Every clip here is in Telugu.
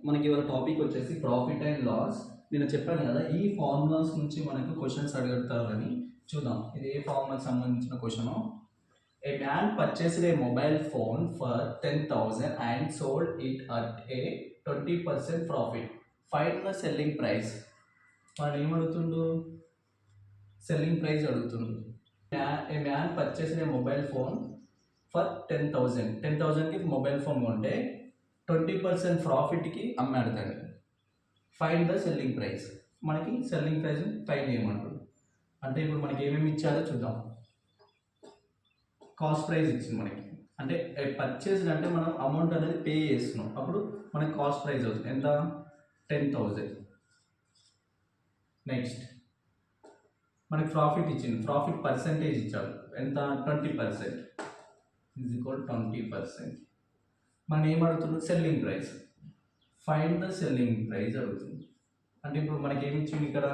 మనకి ఇవాళ టాపిక్ వచ్చేసి ప్రాఫిట్ అండ్ లాస్. నేను చెప్పాను కదా ఈ ఫార్ములాస్ నుంచి మనకు క్వశ్చన్స్ అడుగుతారని. చూద్దాం ఇది ఏ ఫార్ములాకి సంబంధించిన question. A man purchased a mobile phone for 10,000 and sold it at a 20% profit. Find the selling price. వాడు ఏం అడుగుతుండు? సెల్లింగ్ ప్రైస్ అడుగుతుండు. A man purchased a mobile phone for 10,000. 10,000కి మొబైల్ ఫోన్ కొంటే 20% ప్రాఫిట్కి అమ్మాడు దాన్ని. Find the selling price. మనకి సెల్లింగ్ ప్రైస్ ఫైండ్ చేయమంటుంది. అంటే ఇప్పుడు మనకి ఏమేమి ఇచ్చారో చూద్దాం. కాస్ట్ ప్రైస్ ఇచ్చింది మనకి, అంటే పర్చేస్ అంటే మనం అమౌంట్ అనేది పే చేస్తున్నాం, అప్పుడు మనకి కాస్ట్ ప్రైస్ అవుతుంది ఎంత? 10,000. నెక్స్ట్ మనకి ప్రాఫిట్ ఇచ్చింది, ప్రాఫిట్ పర్సెంటేజ్ ఇచ్చాడు ఎంత? 20%. Is equal 20%. మనం ఏం అడుగుతున్నాం? Selling price. Find the selling price అడుగుతుంది. అంటే ఇప్పుడు మనకి ఏమి ఇచ్చింది ఇక్కడ?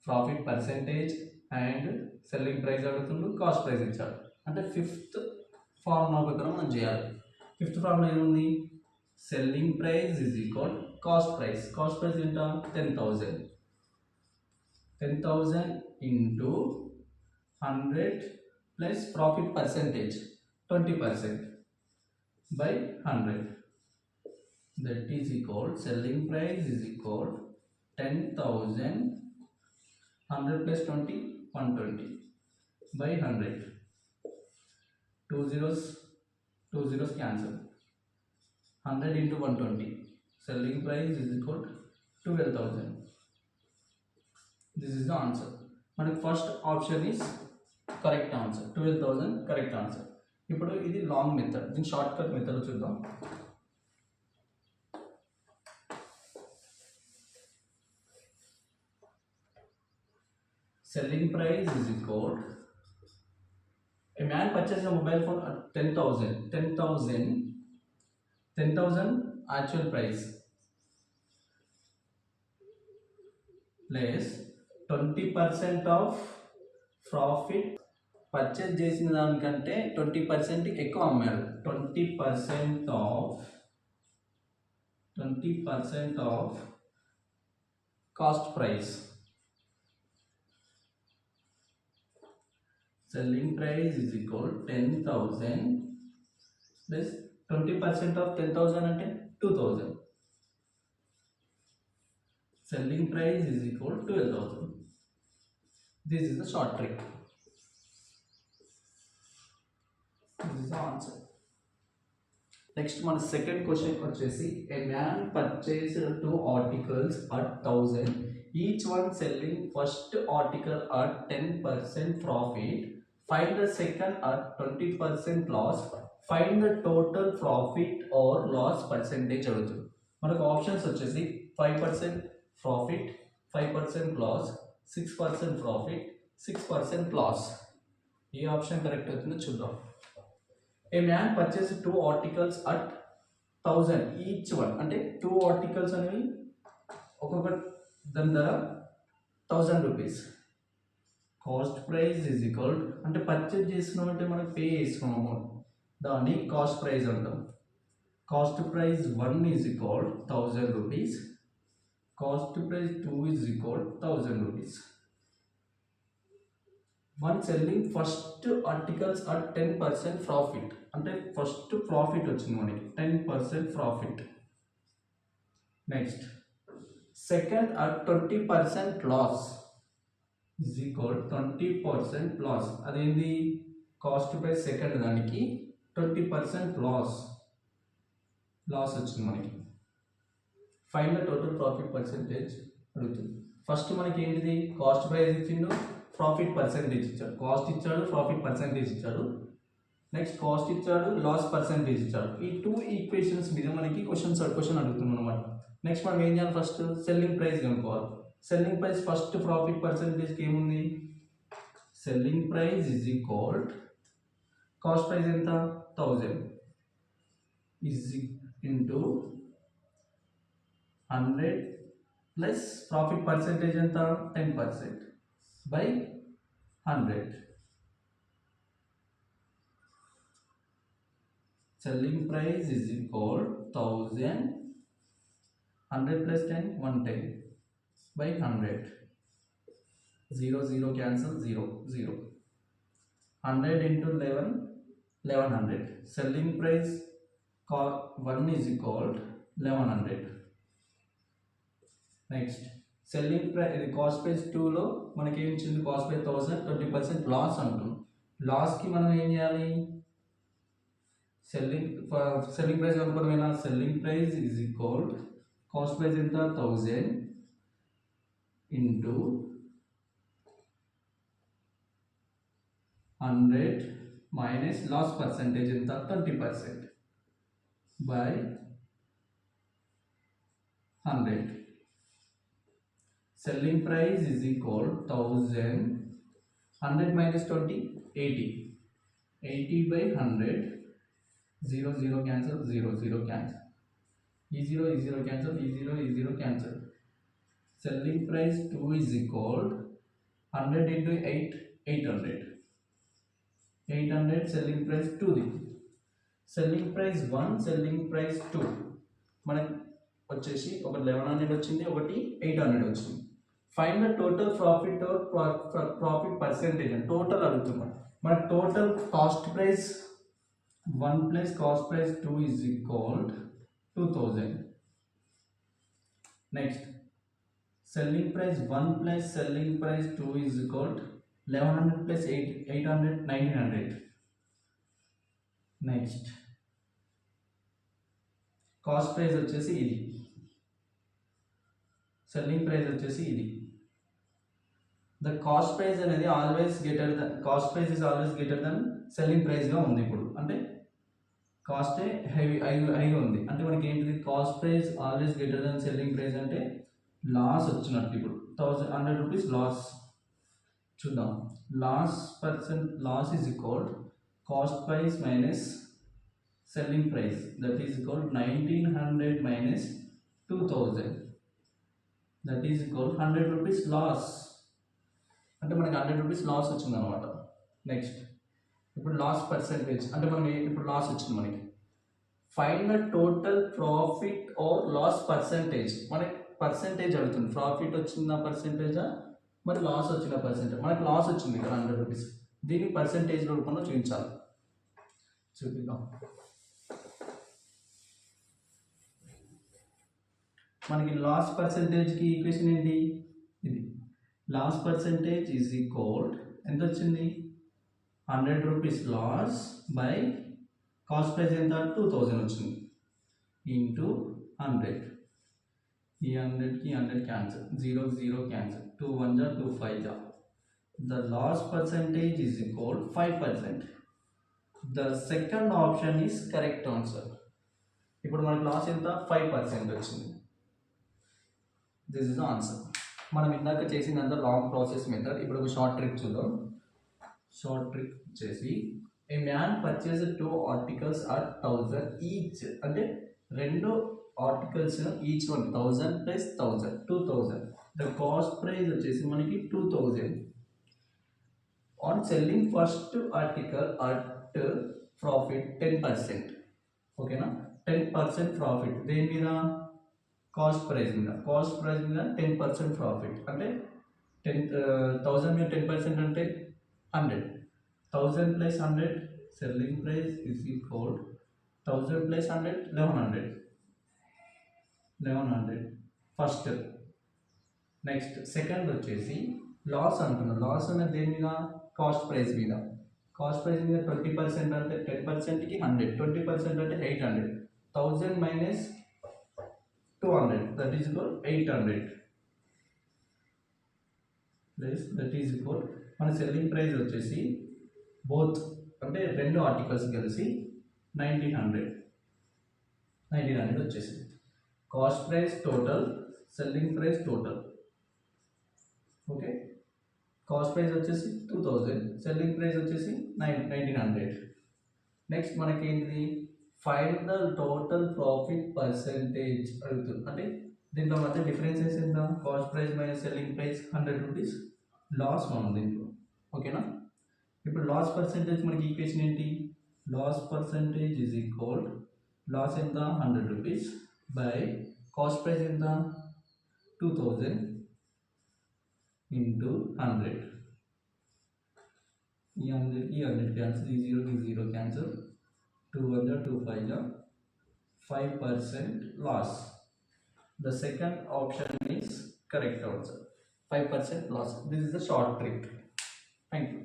Profit percentage and selling price అడుగుతుండు, కాస్ట్ ప్రైస్ ఇచ్చాడు. అంటే ఫిఫ్త్ ఫార్ములా ప్రకారం మనం చేయాలి. ఫిఫ్త్ ఫార్ములా ఏముంది? Selling price is equal cost price. Cost price ఎంత? 10,000. 10,000 into 100 plus profit percentage 20% by 100. That is equal, selling price is equal 10,000, 100 plus 20, 120 by 100. Two zeros cancel. 100 into 120. Selling price is equal to 12,000. This is the answer. Our first option is correct answer. 12,000 correct answer. ఇప్పుడు ఇది లాంగ్ మెథడ్, దీని షార్ట్ కట్ మెథడ్ చూద్దాం. Selling price is equal, a man purchased a mobile phone at 10,000. 10,000 actual price plus 20% of profit. Purchase చేసిన దానికంటే 20% ఎక్కువ అమ్మాడు. 20% of cost price. Selling price is equal 10,000 plus 20% of 10,000 అంటే 2,000. Selling price is equal 12,000. This is the short trick. This is the answer. Next మన సెకండ్ క్వశ్చన్ వచ్చేసి, a man purchased 2 articles at 1,000, each one selling first article at 10% profit. Find the second at 20% loss. Find the total profit or loss percentage అడుగుతుంది. మనకు ఆప్షన్స్ వచ్చేసి 5% ప్రాఫిట్, 5% లాస్, 6% ప్రాఫిట్, 6% లాస్. ఏ ఆప్షన్ కరెక్ట్ అవుతుందో చూద్దాం. A man purchased 2 articles at 1,000 each one. అంటే 2 articles అనేవి ఒక్కొక్క దాని ధర 1,000 rupees. Cost price is equal, అంటే పర్చేజ్ చేస్తున్నాం అంటే మనం పే చేస్తున్నాం అమౌంట్, దాన్ని కాస్ట్ ప్రైస్ అంటాం. Cost price 1 is equal 1,000 rupees. Cost price 2 is equal 1,000 rupees. One selling first articles at 10% profit, అంటే ఫస్ట్ ప్రాఫిట్ వచ్చింది మనకి 10% profit. Next second at 20% loss is equal 20% loss. అదేంటి? కాస్ట్ ప్రైస్ సెకండ్ దానికి 20% లాస్ వచ్చింది మనకి. Find the total profit percentage అడుగుతుంది. ఫస్ట్ మనకి ఏంటిది? కాస్ట్ ప్రైస్ ఇచ్చిండు, ప్రాఫిట్ పర్సెంటేజ్ ఇచ్చాడు. కాస్ట్ ఇచ్చాడు, ప్రాఫిట్ పర్సెంటేజ్ ఇచ్చాడు. నెక్స్ట్ కాస్ట్ ఇచ్చాడు, లాస్ పర్సెంటేజ్ ఇచ్చాడు. ఈ 2 ఈక్వేషన్స్ మీద మనకి క్వశ్చన్ అడుగుతున్నాం అనమాట. నెక్స్ట్ మనం ఏం చేయాలి? ఫస్ట్ సెల్లింగ్ ప్రైస్ కనుక్కోవాలి. సెల్లింగ్ ప్రైస్ ఫస్ట్ ప్రాఫిట్ పర్సెంటేజ్కి ఏముంది? Selling price is equal, cost price ఎంత? 1,000 is into 100 plus profit percentage ఎంత? 10% by 100. Selling price is equal 1,000, 100 plus 10 110 by 100, 0 0 cancel, 0 0, 100 into 11 1100. Selling price 1 is equal 1100. Next selling price ఇది కాస్ట్ ప్రైస్ 2లో మనకి ఏమి ఇచ్చింది, కాస్ట్ ప్రైస్ 1000, 20% లాస్ అంటుంది. లాస్కి మనం ఏం చేయాలి, సెల్లింగ్ ప్రైస్ కనుక్కోవడమేనా. Selling price is equal cost price ఎంత 1000 ఇంటూ 100 మైనస్ లాస్ పర్సెంటేజ్ ఎంత 20% by 100. Selling price is equal 1000, 100 minus 20 80, 80 by 100, 0 0 cancel, 0 0 cancel, e 0 cancel, e 0 cancel. Selling price 2 is equal 100 into 8 800, 800 selling price 2. Selling price 1 selling price 2 మనకి వచ్చేసి ఒక 1100 వచ్చింది, ఒకటి 800 వచ్చింది. Find the total profit or profit percentage అని టోటల్ అడుగుతున్నాం. మన total cost price 1 plus cost price 2 is equal 2000. Next selling price 1 plus selling price 2 is equal 1100 plus 800 1900. Next cost price వచ్చేసి ఇది, సెల్లింగ్ ప్రైస్ వచ్చేసి ఇది. ద కాస్ట్ ప్రైస్ అనేది always greater than, cost price is always greater than selling ప్రైస్గా ఉంది. ఇప్పుడు అంటే కాస్టే హైగా ఉంది అంటే మనకి ఏంటిది, cost price always greater than selling price అంటే లాస్ వచ్చినట్టు. ఇప్పుడు 100 రూపీస్ లాస్ చూద్దాం. Loss is equal cost price minus selling price, that is equal 1900 minus 2000, that is equal 100 rupees loss అంటే మనకి 100 రూపీస్ లాస్ వచ్చింది అనమాట. నెక్స్ట్ ఇప్పుడు లాస్ పర్సెంటేజ్ అంటే మనం ఇప్పుడు లాస్ వచ్చింది మనకి. Find the total profit or loss percentage. మనకి పర్సెంటేజ్ అడుగుతుంది, ప్రాఫిట్ వచ్చిన పర్సెంటేజా మరి లాస్ వచ్చిన పర్సెంటేజ్. మనకి లాస్ వచ్చింది ఇక్కడ 100 రూపీస్, దీన్ని పర్సెంటేజ్ రూపంలో చూపించాలి. చూపిద్దాం. మనకి లాస్ పర్సెంటేజ్కి ఈక్వేషన్ ఏంటి, ఇది లాస్ పర్సెంటేజ్ ఈజ్ ఈక్వల్ ఎంత వచ్చింది 100 rupees loss by cost price ఎంత 2000 వచ్చింది ఇంటూ 100. ఈ 100కి 100 క్యాన్సల్, 0 0 క్యాన్సల్, 2 1 జా 2 5 జా. The loss percentage is equal 5%. The second option is correct answer. ఇప్పుడు మనకి లాస్ ఎంత 5% వచ్చింది. This is the answer. మనం ఇందాక చేసినంత లాంగ్ ప్రాసెస్ మెథడ్. ఇప్పుడు ఒక షార్ట్ ట్రిక్ చూద్దాం. షార్ట్ ట్రిక్ వచ్చేసి a man purchase 2 articles at 1000 each. అంటే 2 articles each 1000 plus 1000 2000. The cost price వచ్చేసి మనకి 2000. On selling first article at profit 10%. ఓకేనా, 10% ప్రాఫిట్ దేని మీద, కాస్ట్ ప్రైస్ మీద. కాస్ట్ ప్రైస్ మీద 10% ప్రాఫిట్ అంటే 10,000 మీద 10% అంటే 100. 1000 plus 100 selling price is equal 1000 plus 100 1100 first. Next second వచ్చేసి లాస్ అంటున్నాం. లాస్ అనేది దేని మీద, కాస్ట్ ప్రైస్ మీద. కాస్ట్ ప్రైస్ మీద 20% అంటే 10%కి 100, 20% అంటే 800. 1000 minus 200 that is equal 800 plus that is equal మన సెల్లింగ్ ప్రైస్ వచ్చేసి బోత్ అంటే 2 ఆర్టికల్స్ కలిసి 1900 వచ్చేసి. Cost price total, selling price total. Okay, cost price వచ్చేసి 2000, సెల్లింగ్ ప్రైస్ వచ్చేసి 1900. నెక్స్ట్ మనకి ఏంటిది, find the total profit percentage అడుగుతుంది. అంటే దీంట్లో మధ్య డిఫరెన్సెస్ ఎంత, cost price minus selling price 100 rupees loss ఉంది దీంట్లో. ఓకేనా, ఇప్పుడు లాస్ పర్సెంటేజ్ మనకి ఈక్వేషన్ ఏంటి, loss percentage is equal loss ఎంత 100 రూపీస్ బై కాస్ట్ ప్రైస్ ఎంత 2000 ఇంటూ 100 ఈ 100 క్యాన్సిల్ ఈ 0 cancel 2 2 5 5% loss. The second option is correct also. 5% loss. This is a short trick. Thank you.